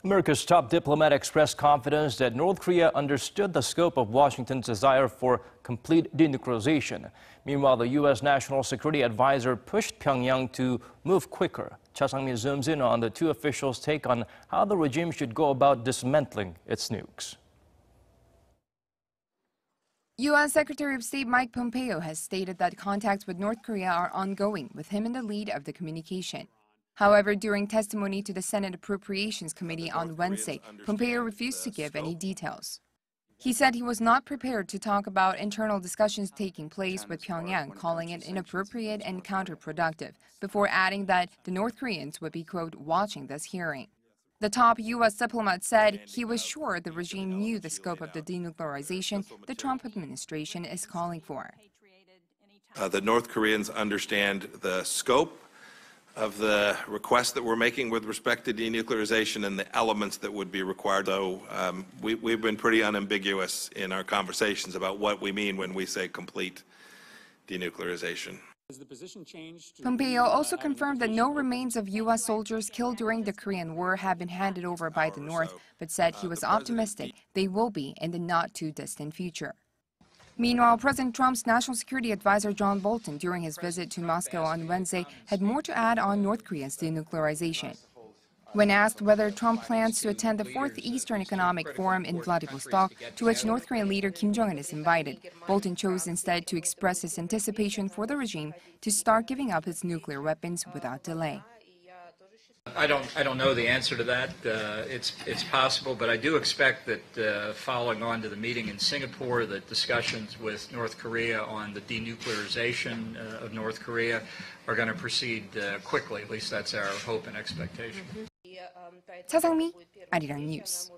America's top diplomat expressed confidence that North Korea understood the scope of Washington's desire for complete denuclearization. Meanwhile, the U.S. National Security Advisor pushed Pyongyang to move quicker. Cha Sang-min zooms in on the two officials' take on how the regime should go about dismantling its nukes. U.S. Secretary of State Mike Pompeo has stated that contacts with North Korea are ongoing, with him in the lead of the communication. However, during testimony to the Senate Appropriations Committee on Wednesday, Pompeo refused to give any details. He said he was not prepared to talk about internal discussions taking place with Pyongyang, calling it inappropriate and counterproductive, before adding that the North Koreans would be, quote, watching this hearing. The top U.S. diplomat said he was sure the regime knew the scope of the denuclearization the Trump administration is calling for. The North Koreans understand the scope of the request that we're making with respect to denuclearization and the elements that would be required. So we've been pretty unambiguous in our conversations about what we mean when we say complete denuclearization. Pompeo also confirmed that no remains of U.S. soldiers killed during the Korean War have been handed over by the North, but said he was optimistic they will be in the not-too-distant future. Meanwhile, President Trump's National Security Advisor John Bolton, during his visit to Moscow on Wednesday, had more to add on North Korea's denuclearization. When asked whether Trump plans to attend the 4th Eastern Economic Forum in Vladivostok, to which North Korean leader Kim Jong-un is invited, Bolton chose instead to express his anticipation for the regime to start giving up its nuclear weapons without delay. I don't know the answer to that. It's possible, but I do expect that following on to the meeting in Singapore, that discussions with North Korea on the denuclearization of North Korea are going to proceed quickly. At least that's our hope and expectation. Cha Sang-mi, Arirang News.